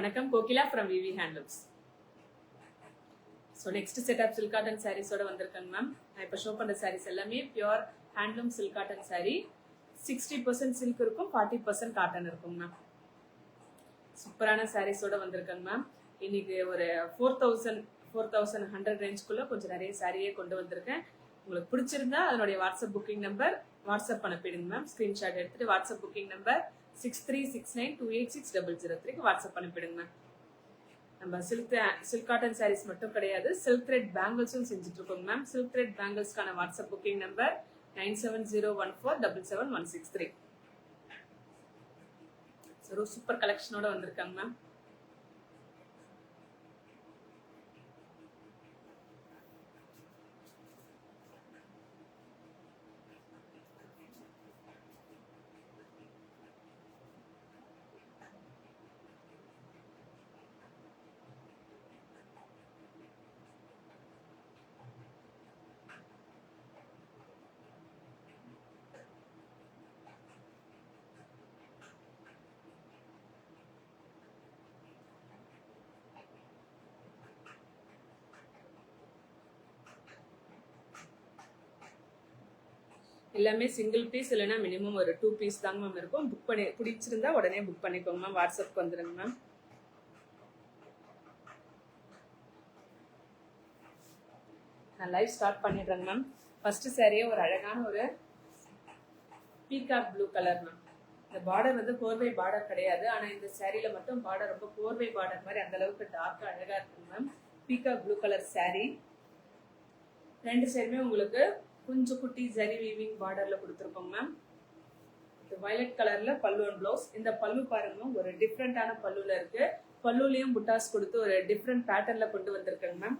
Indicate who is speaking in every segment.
Speaker 1: வணக்கம், Kokila from VV Handlooms. So next set of silk cotton சாரீஸோட வந்திருக்கேங்க மேம். நான் இப்போ ஷோ பண்ணுற சாரீஸ் எல்லாமே pure handloom silk cotton sari. 60% silk இருக்கும், 40% காட்டன் இருக்கும் மேம். சூப்பரான சாரீஸோட வந்திருக்கேங்க மேம். இன்னைக்கு ஒரு 4100 ரேஞ்சுக்குள்ள கொஞ்சம் நிறைய சாரியே கொண்டு வந்திருக்கேன். உங்களுக்கு பிடிச்சிருந்தா அதனுடைய வாட்ஸ்அப் புக்கிங் நம்பர் வாட்ஸ்அப் அனுப்பிடுங்க மேம். ஸ்கிரீன்ஷாட் எடுத்துட்டு வாட்ஸ்அப் புக்கிங் நம்பர் 6369286003 வாட்ஸ்அப் அனுப்பிடுங்க மேம். நம்ம சில்க் காட்டன் சாரீஸ் மட்டும் கிடையாது, சில்க் த்ரெட் பேங்கிள்ஸும் செஞ்சுட்டு இருக்கோம் மேம். சில்க் த்ரெட் பேங்கிள்ஸ்க்கான வாட்ஸ்அப் புக்கிங் நம்பர் 9701477163. சூப்பர் கலெக்ஷனோட வந்திருக்காங்க மேம். எல்லாமே சிங்கிள் பீஸ் இல்லைன்னா மினிமம் ஒரு 2 பீஸ் தாங்க மேம் இருக்கும். புக் பண்ணி பிடிச்சிருந்தா உடனே புக் பண்ணிக்கோங்க மேம். வாட்ஸ்அப்க்கு வந்துடுங்க மேம். நான் லைவ் ஸ்டார்ட் பண்ணிடுறேங்க மேம். ஃபர்ஸ்ட் சாரியே ஒரு அழகான ஒரு பீகாக் ப்ளூ கலர் மேம். இந்த பார்டர் வந்து கோர்வை பார்டர் கிடையாது, ஆனா இந்த சாரியில மட்டும் பார்டர் ரொம்ப கோர்வை பார்டர் மாதிரி அந்த அளவுக்கு டார்க்கா அழகா இருக்குங்க ma'am. Peacock blue colour sorry. ரெண்டு சைடுமே உங்களுக்கு கொஞ்சம் குட்டி ஜரி வீவிங் பார்டர்ல கொடுத்துருக்கோம் மேம். வயலட் கலர்ல பல்லு அண்ட் பிளவுஸ். இந்த பல்லு பாருங்க ஒரு டிஃப்ரெண்டான பல்லுல இருக்கு. பல்லுலயும் புட்டாஸ் கொடுத்து ஒரு டிஃப்ரெண்ட் பேட்டர்ன்ல கொண்டு வந்திருக்கேங்க மேம்.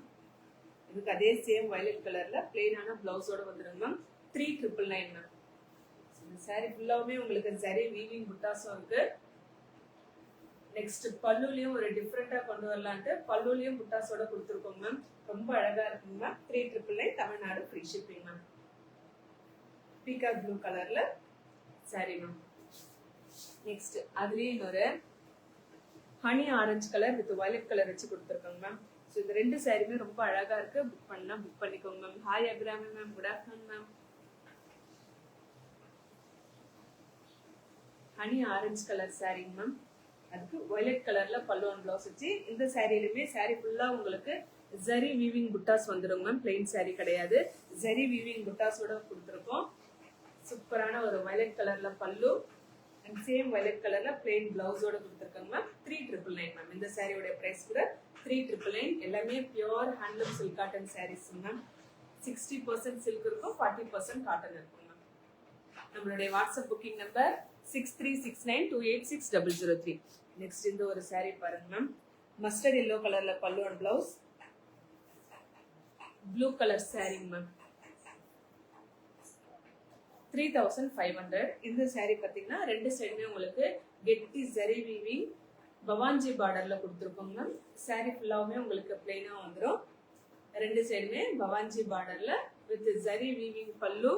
Speaker 1: இதுக்கு அதே சேம் வயலட் கலர்ல பிளெயினான பிளவுஸோட வந்துருங்க மேம். 3999 மேம். இந்த சாரி ஃபுல்லாவுமே உங்களுக்கு ஜரி வீவிங் புட்டாஸும் இருக்கு. நெக்ஸ்ட் பல்லுலயும் ஒரு டிஃப்ரெண்டா கொண்டு வரலான்ட்டு பல்லுலயும் புட்டாஸோட கொடுத்துருக்கோங்க மேம். ரொம்ப அழகா இருக்குங்க ma'am. 3999 Tamil Nadu free shipping ma'am. Peacock blue கலர்ல சாரி மேம். நெக்ஸ்ட் அதுலயே இன்னொரு honey orange colour with violet colour வச்சு கொடுத்துருக்கோங்க மேம். ஸோ இந்த ரெண்டு சாரியுமே ரொம்ப அழகா இருக்கு. புக் பண்ணா புக் பண்ணிக்கோங்க ma'am. Hi Abirami ma'am, good afternoon ma'am. Honey orange colour sari ma'am. அதுக்கு வயலட் கலர்ல பல்லு அண்ட் பிளவுஸ் வச்சு இந்த சாரியிலுமே சாரி ஃபுல்லா உங்களுக்கு ஜரி வீவிங் புட்டாஸ் வந்துடும் மேம். பிளெயின் சாரி கிடையாது, ஜரி வீவிங் புட்டாஸோட கொடுத்துருக்கோம். சூப்பரான ஒரு வயலட் கலர்ல பல்லு அண்ட் சேம் வயலட் கலர்ல பிளெயின் பிளவுஸோட கொடுத்துருக்காங்க மேம். 3999 மேம். இந்த சாரியோட பிரைஸ் கூட 3999. எல்லாமே pure handloom silk cotton sarees ma'am. 60% silk இருக்கும், 40% காட்டன் இருக்கும் மேம். நம்மளுடைய வாட்ஸ்அப் புக்கிங் நம்பர் 6369286003. நெக்ஸ்ட் இந்த ஒரு சாரி பாருங்க மேம். மஸ்டர்ட் எல்லோ கலர்ல பல்லு and blouse, blue colour sari ma'am. 3500. இந்த சாரி பாத்தீங்கன்னா ரெண்டு சைடுமே உங்களுக்கு கெட்டி ஜரி வீவிங் பவாஞ்சி பார்டர்ல கொடுத்துருக்கோங்க மேம். சாரி ஃபுல்லாவுமே உங்களுக்கு பிளெயினா வந்துடும். ரெண்டு சைடுமே பவாஞ்சி பார்டர்ல வித் ஜரி வீவிங் பல்லு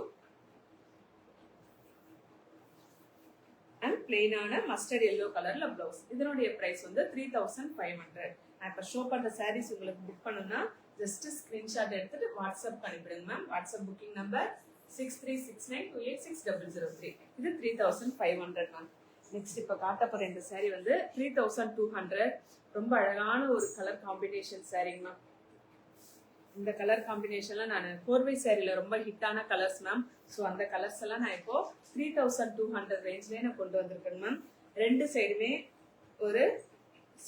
Speaker 1: அண்ட் பிளெயினான மஸ்டர்ட் எல்லோ கலர்ல பிளவுஸ். இதனுடைய பிரைஸ் வந்து 3500. நான் இப்ப ஷோ பண்ற சாரீஸ் உங்களுக்கு புக் பண்ணணும்னா ஜஸ்ட் ஸ்கிரீன்ஷாட் எடுத்துட்டு வாட்ஸ்அப் அனுப்பிடுங்க மேம். WhatsApp booking number 6369286003. இது 3500 மேம். நெக்ஸ்ட் இப்ப காட்ட போற இந்த சாரி வந்து 3200. ரொம்ப அழகான ஒரு கலர் காம்பினேஷன் சாரிங்க மேம். இந்த கலர் காம்பினேஷன்ல நான் கோர்வை சாரியில ரொம்ப ஹிட்டான கலர்ஸ் மேம். ஸோ அந்த கலர்ஸ் எல்லாம் நான் இப்போ 3200 ரேஞ்ச்லயே நான் கொண்டு வந்திருக்கேன் மேம். ரெண்டு சைடுமே ஒரு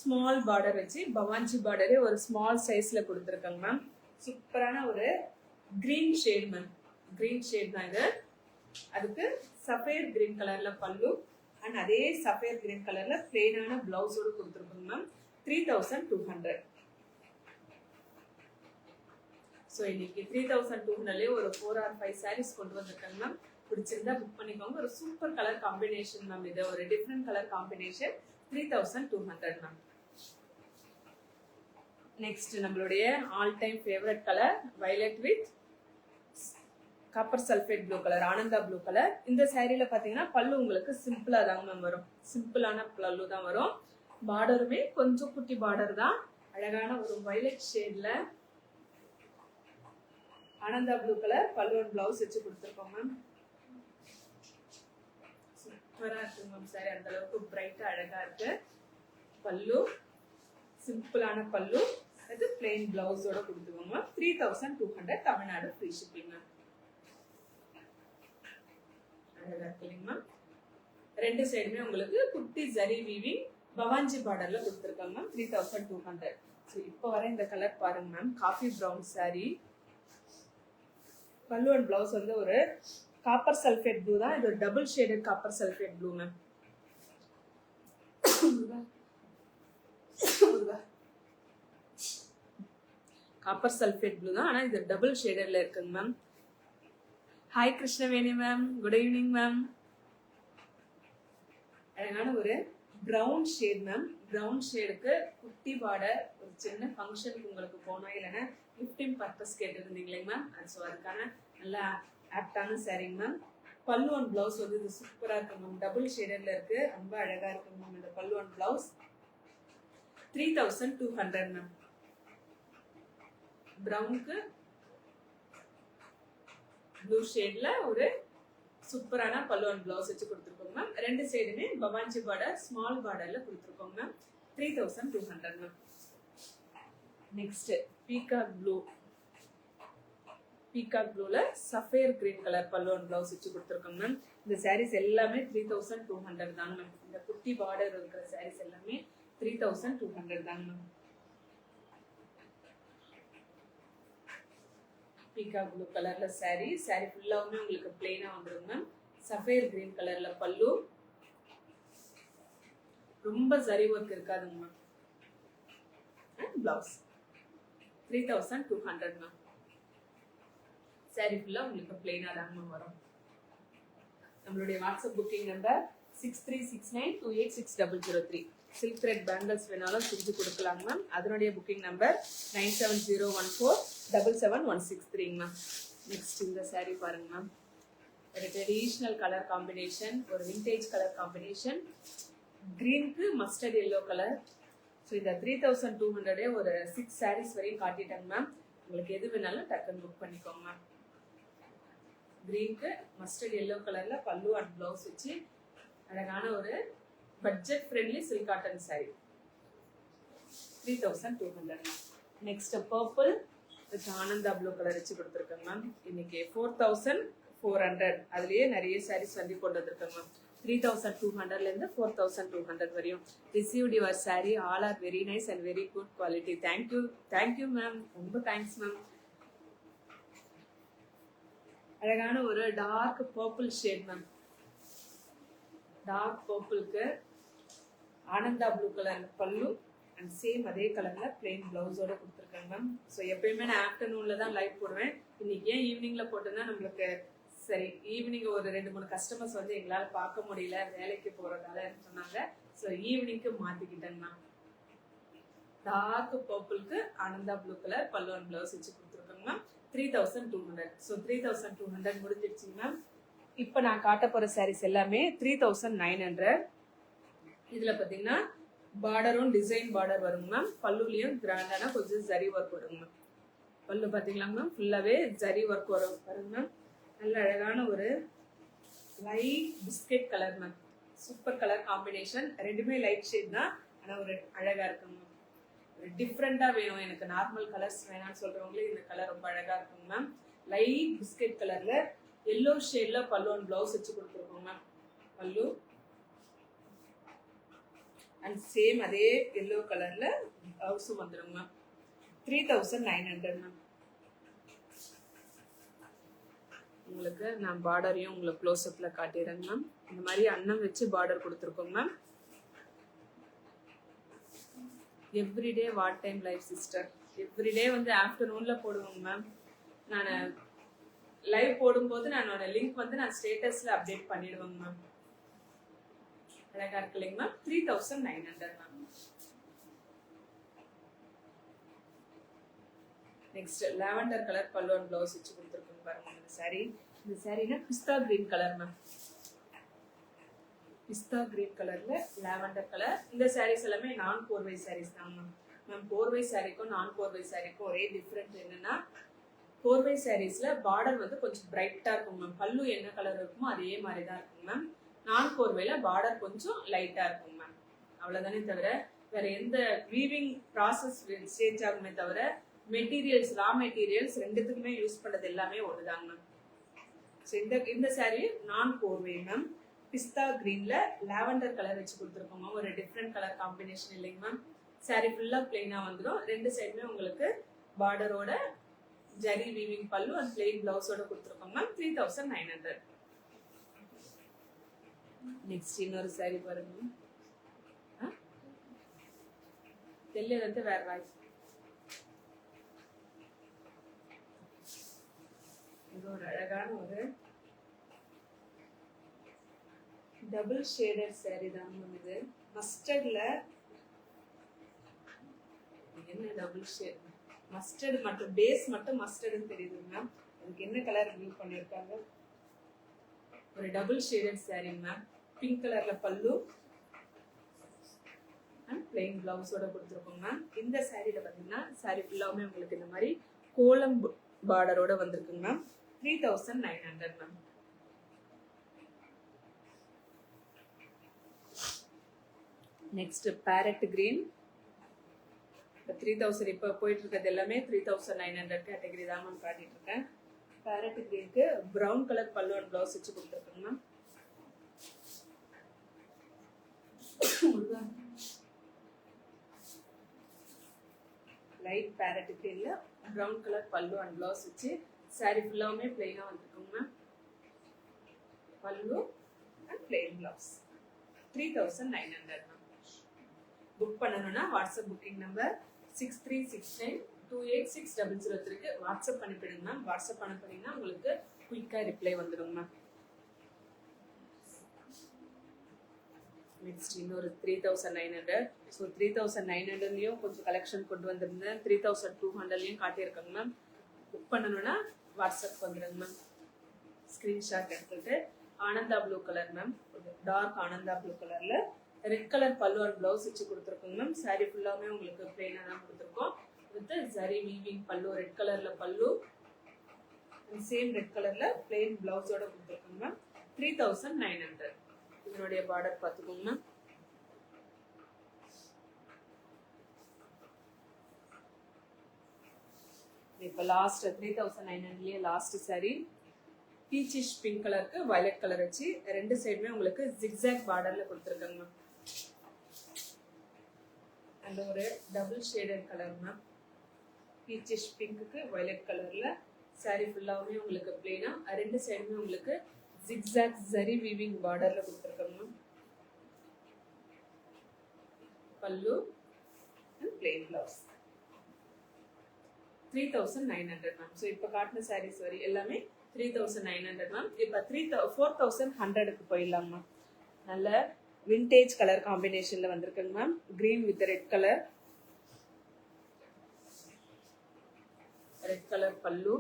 Speaker 1: ஸ்மால் பார்டர் வச்சு பவாஞ்சி பார்டரே ஒரு ஸ்மால் சைஸ்ல கொடுத்துருக்கேங்க மேம். சூப்பரான ஒரு green shade ma'am. Green shade தான் இது. அதுக்கு சஃபேர் கிரீன் கலர்ல பல்லு அண்ட் அதே சஃபேர் கிரீன் கலர்ல பிளெயினான பிளவுஸோடு கொடுத்துருக்கோங்க மேம். 3200. ஸோ இன்னைக்கு 3200லயே ஒரு 4 or 5 சாரீஸ் கொண்டு வந்திருக்காங்க மேம். பிடிச்சிருந்தா புக் பண்ணிக்கோங்க. ஒரு சூப்பர் கலர் காம்பினேஷன் மேம். இது ஒரு different colour combination. 3200 ma'am. Next நம்மளுடைய all time favourite colour violet with copper sulphate blue colour, Ananda blue colour. இந்த சாரியில பாத்தீங்கன்னா பல்லு உங்களுக்கு சிம்பிளா தாங்க மேம் வரும். சிம்பிளான பல்லு தான் வரும். பார்டருமே கொஞ்சம் குட்டி பார்டர் தான். அழகான ஒரு violet ஷேட்ல Ananda blue colour pallu and blouse வச்சு கொடுத்துருக்கோம் மேம். சூப்பரா இருக்கு மேம் சாரி, அந்த அளவுக்கு பிரைட்டா அழகா இருக்கு. பல்லு சிம்பிளான பல்லு, அது பிளெயின் பிளவுஸோட கொடுத்துருக்கோம் ma'am. 3200 Tamil Nadu free shipping ma'am. அழகா இருக்கு இல்லைங்க மேம். ரெண்டு சைடுமே உங்களுக்கு குட்டி ஜரி வீவிங் பவாஞ்சி பார்டர்ல கொடுத்துருக்காங்க மேம். 3200. ஸோ இப்போ வர இந்த கலர் பாருங்க மேம், காஃபி ப்ரௌன் சாரி. பல்லு அண்ட் பிளவுஸ் வந்து ஒரு காப்பர் சல்ஃபேட் ப்ளூ தான். இது ஒரு double shaded copper sulphate blue ma'am. Copper sulphate blue தான், ஆனா இது டபுள் ஷேடர்ல இருக்குங்க ma'am. Hi Krishnaveni ma'am, good evening ma'am. அழகான ஒரு ப்ரௌன் ஷேட் மேம். ப்ரௌன் ஷேடுக்கு குட்டி பார்டர், ஒரு சின்ன ஃபங்க்ஷனுக்கு உங்களுக்கு போனோம், இல்லைன்னா கிஃப்டிங் பர்பஸ் கேட்டிருந்தீங்களேங்க மேம். ஸோ அதுக்கான நல்ல ஆப்டான சாரிங்க மேம். பல்லு அண்ட் பிளவுஸ் வந்து இது சூப்பரா இருக்கு மேம். டபுள் ஷேடர்ல இருக்கு, ரொம்ப அழகா இருக்கு மேம். இந்த பல்லு அண்ட் பிளவுஸ் 3200 மேம். ப்ரௌனுக்கு ப்ளூ ஷேட்ல ஒரு சூப்பரான பல்லு அண்ட் பிளவுஸ் வச்சு கொடுத்துருக்கோங்க மேம். ரெண்டு சைடுமே பவாஞ்சி பார்டர் ஸ்மால் பார்டர்ல கொடுத்துருக்கோங்க ma'am. 3200 ma'am. Next peacock blue. பீகாக் ப்ளூல sapphire green colour pallu and blouse வச்சு கொடுத்துருக்கோங்க மேம். இந்த சாரீஸ் எல்லாமே 3200 தாங்க மேம். இந்த குட்டி பார்டர் இருக்கிற சாரீஸ் எல்லாமே 3200 தாங்க மேம். பீகாக் ப்ளூ கலர்ல சாரி ஃபுல்லாவுமே உங்களுக்கு பிளெயினா வந்துடும் மேம். சஃபேர் கிரீன் கலர்ல பல்லு, ரொம்ப ஜரி ஒர்க் இருக்காதுங்க ma'am. And blouse 3200 ma'am. Sari ஃபுல்லா உங்களுக்கு பிளெயினா தாங்க மேம் வரும். நம்மளுடைய WhatsApp booking number 6369286003. Silk thread bangles வேணாலும் செஞ்சு கொடுக்கலாங்க மேம். அதனுடைய புக்கிங் நம்பர் 9701477163 மேம். நெக்ஸ்ட் இந்த சாரி பாருங்க மேம். ஒரு ட்ரெடிஷ்னல் கலர் காம்பினேஷன், ஒரு விண்டேஜ் கலர் காம்பினேஷன், கிரீனுக்கு மஸ்டர்ட் எல்லோ கலர். ஸோ இந்த 3200 ஒரு 6 சாரீஸ் வரையும் காட்டிட்டாங்க மேம். உங்களுக்கு எது வேணாலும் டக்குன்னு புக் பண்ணிக்கோங்க மேம். கிரீனுக்கு மஸ்டர்ட் எல்லோ கலர்ல பல்லு அண்ட் பிளவுஸ் வச்சு அழகான ஒரு budget friendly silk cotton sorry 3200. Next purple with Ananda blue colour வச்சு கொடுத்துருக்கேன் மேம். இன்னைக்கு 4400. அதுலயே நிறைய சாரீஸ் வந்து கொண்டு வந்திருக்கேன் மேம். 3200ல இருந்து 4200 வரையும். Received your sari, all are very nice and very good quality. Thank you ma'am, ரொம்ப தேங்க்ஸ் மேம். அழகான ஒரு dark purple shade ma'am. Dark பர்பிளுக்கு Ananda blue colour pallu and same அதே கலர்ல பிளெயின் பிளவுஸோட கொடுத்துருக்காங்க மேம். ஸோ எப்பயுமே நான் ஆஃப்டர்நூன்ல தான் லைவ் போடுவேன். இன்னைக்கு ஏன் ஈவினிங்ல போட்டோன்னா நம்மளுக்கு சரி ஈவினிங் ஒரு 2-3 கஸ்டமர்ஸ் வந்து எங்களால் பார்க்க முடியல, வேலைக்கு போறதால சொன்னாங்க. ஸோ ஈவினிங்க்கு மாத்திக்கிட்டேங்க மேம். டார்க் பர்பிளுக்கு Ananda blue colour pallu and blouse வச்சு கொடுத்துருக்காங்க மேம். 3200. So 3200 முடிஞ்சிருச்சுங்க ma'am. இப்போ நான் காட்ட போற சாரீஸ் எல்லாமே 3900. இதுல பாத்தீங்கன்னா பார்டரும் டிசைன் பார்டர் வருங்க மேம். பல்லுலயும் கிராண்டான கொஞ்சம் ஜரி ஒர்க் வருங்க மேம். பல்லு பாத்தீங்களா மேம், ஃபுல்லாவே ஜரி ஒர்க் வரும் பாருங்க மேம். நல்ல அழகான ஒரு light biscuit colour ma'am. Super colour combination. ரெண்டுமே லைட் ஷேட் தான், ஆனா ஒரு அழகா இருக்குங்க மேம். ஒரு டிஃப்ரெண்டா வேணும் எனக்கு, நார்மல் கலர்ஸ் வேணாம்னு சொல்றவங்களே இந்த கலர் ரொம்ப அழகா இருக்குங்க மேம். லைட் பிஸ்கெட் கலர்ல எல்லோ ஷேட்ல பல்லு அண்ட் பிளவுஸ் வச்சு கொடுத்துருக்கோம் மேம். பல்லு அண்ட் சேம் அதே எல்லோ கலர்ல பிளவுஸும் வந்துடும் மேம். 3900 மேம். உங்களுக்கு நான் பார்டரையும் உங்களுக்கு க்ளோஸ் அப்ல காட்டிடுறேங்க மேம். இந்த மாதிரி அன்னம் வச்சு பார்டர் கொடுத்துருக்கோம் ma'am. Everyday what time live sister, everyday வந்து ஆஃப்டர்நூன்ல போடுவோங்க மேம். நான் லைவ் போடும்போது நான் லிங்க் வந்து நான் ஸ்டேட்டஸ்ல அப்டேட் பண்ணிடுவேங்க மேம். அழகா இருக்கு இல்லைங்க ma'am. 3900 ma'am. Next lavender colour pallu and blouse வச்சு கொடுத்துருக்கோங்க பாருங்க. இந்த சாரீனா பிஸ்தா கிரீன் கலர் மேம். பிஸ்தா கிரீன் கலர்ல லாவெண்டர் கலர். இந்த சாரீஸ் எல்லாமே நான் கோர்வை சாரீஸ் தான் மேம். மேம் கோர்வை சாரிக்கும் நான் கோர்வை சாரிக்கும் ஒரே டிஃப்ரெண்ட் என்னன்னா, கோர்வை சாரீஸ்ல பார்டர் வந்து கொஞ்சம் பிரைட்டா இருக்கும் மேம். பல்லு என்ன கலர் இருக்குமோ அதே மாதிரி தான் இருக்கும் மேம். நான் கோர்வையில பார்டர் கொஞ்சம் லைட்டா இருக்கும் மேம். அவ்வளவுதானே தவிர வேற எந்த வீவிங் ப்ராசஸ் சேஞ்ச் ஆகுமே தவிர மெட்டீரியல்ஸ், ரா மெட்டீரியல்ஸ் ரெண்டுத்துக்குமே யூஸ் பண்ணது எல்லாமே ஒண்ணுதாங்க மேம். ஸோ இந்த சாரீ நான் கோர்வை மேம். பிஸ்தா கிரீன்ல லாவெண்டர் கலர் வச்சு கொடுத்துருக்கோம் மேம். ஒரு டிஃப்ரெண்ட் கலர் காம்பினேஷன் இல்லைங்க மேம். சாரீ ஃபுல்லா பிளெயினா வந்துடும். ரெண்டு சைடுமே உங்களுக்கு பார்டரோட ஜரி வீவிங் பல்லு அண்ட் பிளெயின் பிளவுஸோட கொடுத்துருக்கோம் மேம். 3900. நெக்ஸ்ட் இன்னொரு சாரீ பாருங்க. தெரியல வந்து வேற வாய்ஸ். இது ஒரு அழகான ஒரு டபுள் ஷேடட் சாரீ தான் மேம். இது மஸ்டர்ட்ல என்ன டபுள் ஷேட், மஸ்டர்ட் மற்றும் பேஸ் மட்டும் மஸ்டர்ட்னு தெரியுது மேம். அதுக்கு என்ன கலர் யூஸ் பண்ணிருக்காங்க? ஒரு double shaded sari ma'am. Pink கலர்ல பல்லு அண்ட் பிளெயின் பிளவுஸோட கொடுத்துருக்கோம் மேம். இந்த சாரீல பாத்தீங்கன்னா சாரீ ஃபுல்லாவுமே உங்களுக்கு இந்த மாதிரி கோலம் பார்டரோட வந்திருக்குங்க ma'am. 3900 ma'am. Next farad green. 3000 இப்போ போயிட்டு இருக்கிறது எல்லாமே 3900 கேட்டகரி தான் மேம் காட்டிட்டு இருக்கேன். பேரட் கிரீனுக்கு brown colour pallu and blouse வச்சு கொடுத்துருக்கேங்க மேம். லைட் பேரட் கிரீன்ல brown colour pallu and blouse வச்சு சாரி ஃபுல்லாவுமே பிளெயினா வந்துருக்குங்க ma'am. Pallu and plain blouse. 3900 ma'am. Book பண்ணணும்னா வாட்ஸ்அப் புக்கிங் நம்பர் 6369286003 வாட்ஸ்அப் அனுப்பிடுங்க மேம். வாட்ஸ்அப் அனுப்பினீங்கன்னா உங்களுக்கு குயிக்கா ரிப்ளை வந்துடும் மேம். நெக்ஸ்ட் இன்னொரு 3900. ஸோ 3900லையும் கொஞ்சம் கலெக்ஷன் கொண்டு வந்திருந்தேன். 3200லையும் காட்டியிருக்காங்க மேம். புக் பண்ணணும்னா வாட்ஸ்அப் வந்துடுங்க மேம். ஸ்க்ரீன்ஷாட் எடுத்துட்டு Ananda blue colour ma'am. Dark Ananda blue கலர்ல red colour pallu and blouse வச்சு கொடுத்துருக்கோங்க மேம். சாரி ஃபுல்லாமே உங்களுக்கு பிளெயினாக தான் கொடுத்துருக்கோம். With zari weaving pallu, red கலர்ல பல்லு அண்ட் சேம் ரெட் கலர்ல பிளெயின் பிளவுஸோட கொடுத்துருக்கோங்க மேம். 3900. இதனுடைய பார்டர் பார்த்துக்கோங்க மேம். இப்போ லாஸ்ட் 3900லயே லாஸ்ட் சாரி பீச்சிஷ் பிங்க் கலருக்கு வயலட் கலர் வச்சு ரெண்டு சைடுமே உங்களுக்கு ஜிக்ஸாக் பார்டர்ல கொடுத்துருக்காங்க மேம். அந்த ஒரு double shaded colour ma'am. Peachish பிங்க்குக்கு வயலட் கலர்ல சாரி ஃபுல்லாவுமே உங்களுக்கு பிளெயினா, ரெண்டு சைடுமே உங்களுக்கு ஜிக்ஸாக் ஜரி வீவிங் பார்டர்ல கொடுத்துருக்காங்க ma'am. Pallu and plain blouse. 3900 ma'am. So இப்போ காட்டின சாரீஸ் வரி எல்லாமே 3900 மேம். இப்போ 4100க்கு போயிடலாம் மேம். நல்ல விண்டேஜ் கலர் காம்பினேஷன்ல வந்திருக்குங்க ma'am. Green with red colour. Red colour pallu.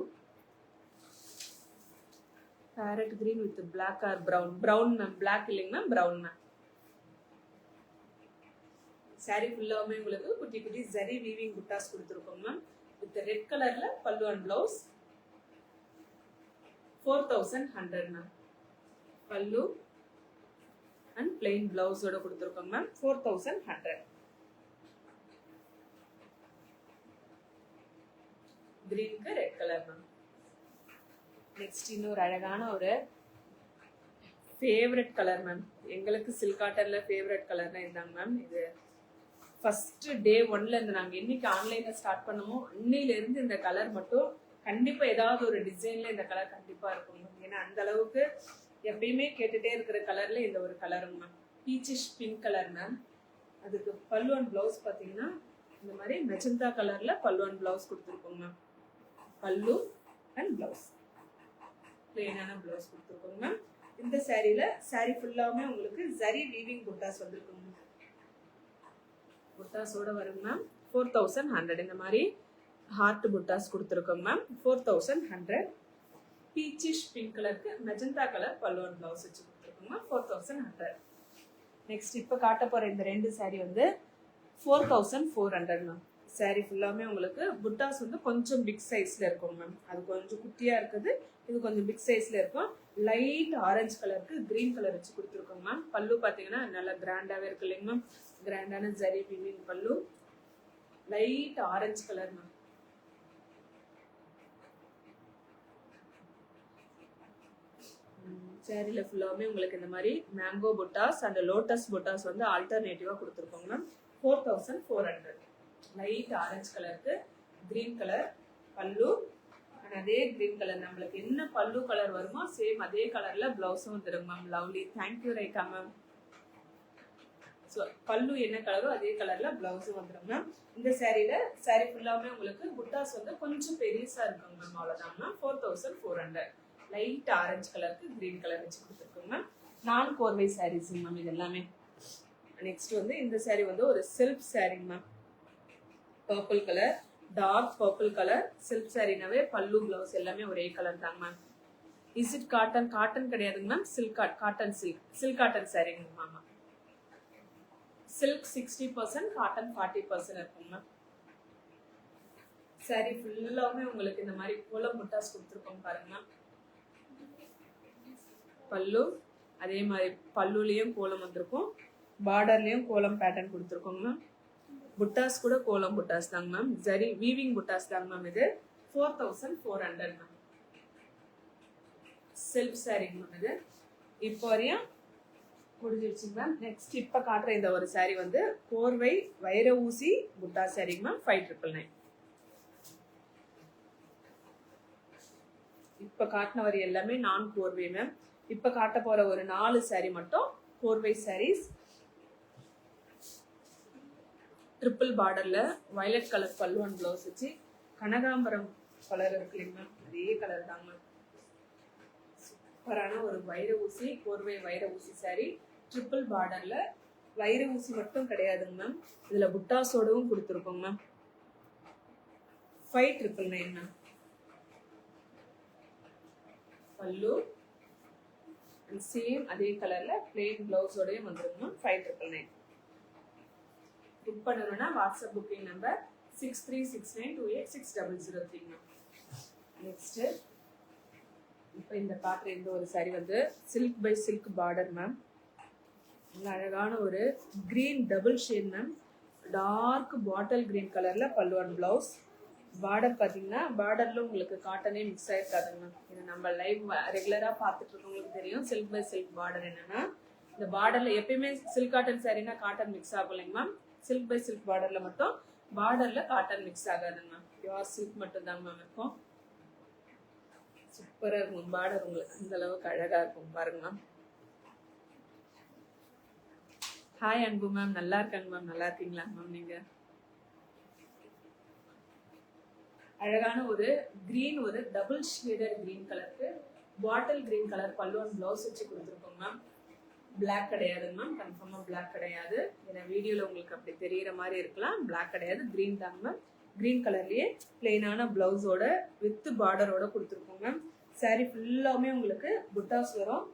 Speaker 1: Parrot green with black or brown. Brown ma'am, black இல்லைங்க மேம், பிரவுன் மேம். சாரி ஃபுல்லாவுமே உங்களுக்கு குட்டி குட்டி ஜரி வீவிங் புட்டாஸ் கொடுத்துருக்கோம் மேம். வித் ரெட் கலர்ல பல்லு and blouse. 4100 ma'am. Pallu and plain பிளவுஸோட கொடுத்துருக்கோம் மேம். 4100. கிரீனுக்கு ரெட் கலர் மேம். நெக்ஸ்ட் இன்னொரு அழகான ஒரு ஃபேவரட் கலர் மேம். எங்களுக்கு சில்க் காட்டன்ல ஃபேவரட் கலர்னா இருந்தாங்க மேம். இது ஃபர்ஸ்ட் டே 1ல இருந்து நாங்கள் என்னைக்கு ஆன்லைன்ல ஸ்டார்ட் பண்ணமோ அன்னையில இருந்து இந்த கலர் மட்டும் கண்டிப்பா ஏதாவது ஒரு டிசைன்ல இந்த கலர் கண்டிப்பா இருக்கும் மேம். ஏன்னா அந்த அளவுக்கு எப்பயுமே கேட்டுட்டே இருக்கிற கலர்ல இந்த ஒரு கலரும் ma'am. Peachish pink colour ma'am. அதுக்கு பல்லு அண்ட் பிளவுஸ் பார்த்தீங்கன்னா இந்த மாதிரி மெஜந்தா கலர்ல பல்லு and blouse கொடுத்துருக்கோங்க ma'am. Pallu and blouse பிளெயினான blouse கொடுத்துருக்கோங்க ma'am. இந்த சாரியில சாரி ஃபுல்லாவுமே உங்களுக்கு ஜரி வீவிங் புட்டாஸ் வந்திருக்குங்க. புட்டாஸோட வருங்க மேம். 4100. இந்த மாதிரி ஹார்ட் புட்டாஸ் கொடுத்துருக்கோங்க மேம். 4100. பீச்சிஷ் பிங்க் கலருக்கு magenta colour pallu and blouse வச்சு கொடுத்துருக்கோங்க மேம். 4100. நெக்ஸ்ட் இப்போ காட்ட போகிற இந்த 2 saree வந்து 4400 மேம். saree ஃபுல்லாமே உங்களுக்கு புட்டாஸ் வந்து கொஞ்சம் பிக் சைஸில் இருக்கும் மேம். அது கொஞ்சம் குட்டியாக இருக்குது, இது கொஞ்சம் பிக் சைஸில் இருக்கும். லைட் ஆரஞ்சு கலருக்கு க்ரீன் கலர் வச்சு கொடுத்துருக்கோங்க மேம். பல்லு பார்த்தீங்கன்னா நல்லா கிராண்டாகவே இருக்கு இல்லைங்க மேம். கிராண்டான ஜரி வீவிங் பல்லு, லைட் ஆரஞ்சு கலர் மேம். சேரீல ஃபுல்லாகவே உங்களுக்கு இந்த மாதிரி மேங்கோ புட்டாஸ் அண்ட் லோட்டஸ் புட்டாஸ் வந்து ஆல்டர்னேட்டிவாக கொடுத்துருக்கோங்க மேம். 4400. லைட் ஆரஞ்சு கலருக்கு கிரீன் கலர் பல்லு அண்ட் அதே கிரீன் கலர் நம்மளுக்கு என்ன பல்லு கலர் வருமோ சேம் அதே கலர்ல பிளவுஸும் வந்துடும் ma'am. Lovely, thank you Rekha ma'am. So பல்லு என்ன கலரோ அதே கலர்ல பிளவுஸும் வந்துடும் மேம். இந்த saree ஃபுல்லாமே உங்களுக்கு புட்டாஸ் வந்து கொஞ்சம் பெருசா இருக்குங்க மேம். அவ்வளோதான் மேம். 4400. லைட் ஆரஞ்சு கலருக்கு கிரீன் கலர் வச்சு கொடுத்துருக்கோங்க மேம். 4 கோர்வை சாரீஸ் மேம் இது எல்லாமே. நெக்ஸ்ட் வந்து இந்த saree வந்து ஒரு silk saree ma'am. Purple colour, dark purple colour. Silk சாரினாவே பல்லு பிளவுஸ் எல்லாமே ஒரே கலர் தாங்க ma'am. Is it cotton? Cotton கிடையாதுங்க மேம். காட்டன் சில்க் காட்டன் சாரிங்க மேம். சில்க் 60%, காட்டன் 40% இருக்குங்க மேம். saree ஃபுல்லாமே உங்களுக்கு இந்த மாதிரி கோலம் புட்டாஸ் கொடுத்துருக்கோம் பாருங்க மேம். பல்லு அதே மாதிரி பல்லுலயும் கோலம் வந்திருக்கும், பார்டர்லயும் கோலம் பேட்டர்ன் கொடுத்துருக்கோங்க மேம். புட்டாஸ் கூட கோலம் புட்டாஸ் தாங்க மேம். ஜரி வீவிங் புட்டாஸ் தாங்க மேம். இது 4400 மேம். Silk saree ma'am. இது இப்போ வரையும் முடிஞ்சிருச்சுங்க மேம். நெக்ஸ்ட் இப்போ காட்டுற இந்த ஒரு saree வந்து கோர்வை வைர ஊசி புட்டா saree மேம். 5999. இப்போ காட்டின வரி எல்லாமே நான் கோர்வை மேம். இப்போ காட்ட போற ஒரு 4 saree மட்டும் கோர்வை sarees. ட்ரிபிள் பார்டர்ல violet colour pallu and blouse வச்சு கனகாம்பரம் கலர் இருக்கு இல்லைங்க, அதே கலர் தாங்க. சூப்பரான ஒரு வைர ஊசி கோர்வை வைர ஊசி saree. ட்ரிபிள் பார்டர்ல வைர ஊசி மட்டும் கிடையாதுங்க மேம், இதுல புட்டாஸோடவும் கொடுத்துருக்கோங்க மேம். 5999 மேம். பல்லு சேம் அதே கலர்ல பிளெயின் பிளவுஸோடயும் வந்துருங்க மேம். 5999. புக் பண்ணணும்னா WhatsApp booking number 6369286003 ma'am. Next இப்போ இந்த காட்டுற இந்த ஒரு saree வந்து silk by silk border ma'am. நல்ல அழகான ஒரு green double shade ma'am. Dark bottle green கலர்ல பல்லு அண்ட் பிளவுஸ். பார்டர் பார்த்தீங்கன்னா பார்டர்ல உங்களுக்கு காட்டனே மிக்ஸ் ஆயிருக்காதுங்க மேம். இது நம்ம லைவ் ரெகுலரா பார்த்துட்டு இருக்கவங்களுக்கு தெரியும் சில்க் பை சில்க் பார்டர் என்னன்னா. இந்த பார்டர்ல எப்பயுமே சில்க் காட்டன் சாரீனா காட்டன் மிக்ஸ் ஆகும் இல்லைங்க மேம். சில்க் பை சில்க் பார்டர்ல மட்டும் பார்டர்ல காட்டன் மிக்ஸ் ஆகாதுங்க மேம். பியூர் சில்க் மட்டும் தாங்க மேம் இருக்கும். சூப்பரா இருக்கும் பார்டர், உங்களுக்கு அந்த அளவுக்கு அழகா இருக்கும் பாருங்க மேம். ஹாய் அன்பு மேம், நல்லா இருக்காங்க மேம். நல்லா இருக்கீங்களா மேம்? நீங்க அழகான ஒரு கிரீன், ஒரு டபுள் ஷேடட் கிரீன் கலருக்கு bottle green colour pallu and blouse வச்சு கொடுத்துருக்கோங்க மேம். பிளாக் கிடையாதுங்க மேம், கன்ஃபார்மா பிளாக் கிடையாது. ஏன்னா வீடியோல உங்களுக்கு அப்படி தெரியற மாதிரி இருக்கலாம். பிளாக் கிடையாது, கிரீன் தாங்க மேம். கிரீன் கலர்லயே பிளெயினான பிளவுஸோட வித் பார்டரோட கொடுத்துருக்கோங்க மேம். saree ஃபுல்லாமே உங்களுக்கு புட்டாஸ் வரும்.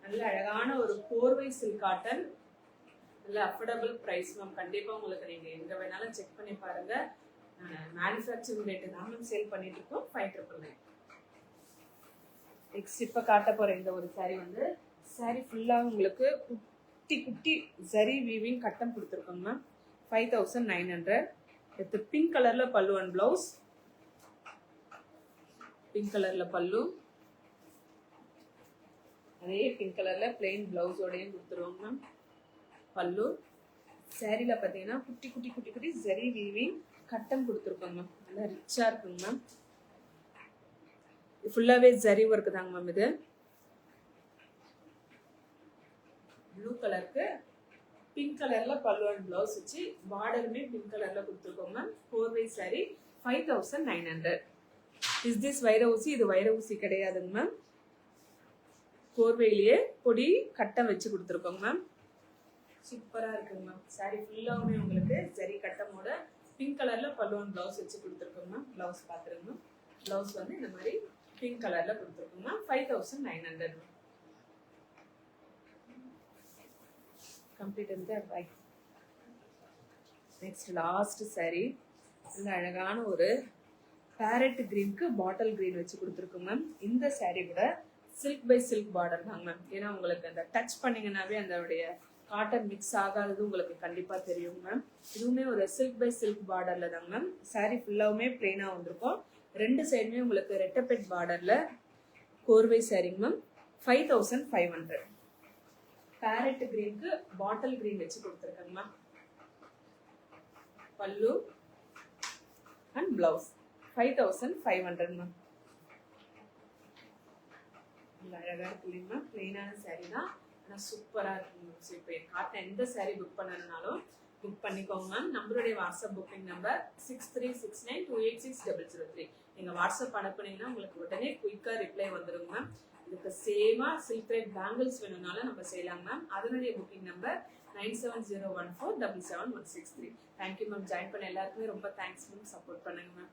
Speaker 1: நல்ல அழகான ஒரு கோர்வை சில்க் காட்டன், நல்ல அஃபோர்டபுள் ப்ரைஸ் மேம். கண்டிப்பா உங்களுக்கு நீங்க எங்க வேணாலும் செக் பண்ணி பாருங்க. மேனுஃபேக்சரிங் ரேட்டு தான் மேம் சேல் பண்ணிட்டு இருக்கோம். 5999. நெக்ஸ்ட் இப்போ காட்ட போற இந்த ஒரு saree வந்து saree ஃபுல்லா உங்களுக்கு குட்டி குட்டி ஜரி வீவிங் கட்டம் கொடுத்துருக்கோங்க மேம். 5900. வித் பிங்க் கலர்ல பல்லு அண்ட் பிளவுஸ். பிங்க் கலர்ல பல்லு, அதே பிங்க் கலர்ல பிளெயின் பிளவுஸோடையும் கொடுத்துருவோங்க மேம். பல்லு சாரில பார்த்தீங்கன்னா குட்டி குட்டி குட்டி குட்டி ஜரி வீவிங் கட்டம் கொடுத்துருக்கோங்க மேம். நல்லா ரிச்சா இருக்குங்க மேம். ஃபுல்லாவே ஜரி ஒர்க் தாங்க மேம். இது ப்ளூ கலருக்கு பிங்க் கலர்ல பல்லு அண்ட் பிளவுஸ் வச்சு பார்டருமே பிங்க் கலர்ல கொடுத்துருக்கோங்க மேம். கோர்வை saree 5900. இஸ் திஸ் வைர ஊசி? இது வைர ஊசி கிடையாதுங்க மேம். கோர்வையிலேயே பொடி கட்டம் வச்சு கொடுத்துருக்கோங்க மேம். சூப்பரா இருக்குங்க மேம். saree ஃபுல்லாவுமே உங்களுக்கு ஜரி கட்டமோட பிங்க் கலர்ல பல்லு அண்ட் பிளவுஸ் வச்சு கொடுத்துருக்கோங்க மேம். பிளவுஸ் பாத்துருங்க மேம். பிளவுஸ் வந்து இந்த மாதிரி பிங்க் கலர்ல கொடுத்துருக்கோங்க மேம். 5900. கம்ப்ளீட் இந்த ரைட். Next last saree. நல்ல அழகான ஒரு பேரட் கிரீனுக்கு பாட்டில் கிரீன் வச்சு கொடுத்துருக்கோம் மேம். இந்த saree கூட சில்க் பை சில்க் பார்டர் தாங்க மேம். ஏன்னா உங்களுக்கு அந்த டச் பண்ணீங்கன்னாவே அதோடைய காட்டன் மிக்ஸ் ஆகாதது உங்களுக்கு கண்டிப்பா தெரியும் மேம். இதுவுமே ஒரு சில்க் பை சில்க் பார்டர்ல தாங்க மேம். saree ஃபுல்லாவுமே பிளெயினா வந்திருக்கும். ரெண்டு சைடுமே உங்களுக்கு ரெட்டப்பெட் பார்டர்ல கோர்வை சாரிங்க மேம். 5500. பேரட் கிரீனுக்கு பாட்டில் கிரீன் வச்சு கொடுத்துருக்காங்க ma'am. Pallu and blouse 5500 ma'am. அழகா இருக்கு இல்லைங்களா? பிளெயினான சாரி தான், ஆனால் சூப்பரா இருக்கு மேம். ஸோ இப்போ காட்டின எந்த சாரி புக் பண்ணணும்னாலும் புக் பண்ணிக்கோங்க மேம். நம்மளுடைய வாட்ஸ்அப் புக்கிங் நம்பர் 6369286003. நீங்க வாட்ஸ்அப் அனுப்புனீங்கன்னா உங்களுக்கு உடனே குயிக்கா ரிப்ளை வந்துருங்க மேம். இதுக்கு சேமா சில்க் த்ரெட் பேங்கிள்ஸ் வேணும்னாலும் நம்ம செய்யலாம் மேம். அதனுடைய booking number 9701477163. Thank you ma'am. Join பண்ண எல்லாருக்குமே ரொம்ப தேங்க்ஸ் மேம். சப்போர்ட் பண்ணுங்க மேம்.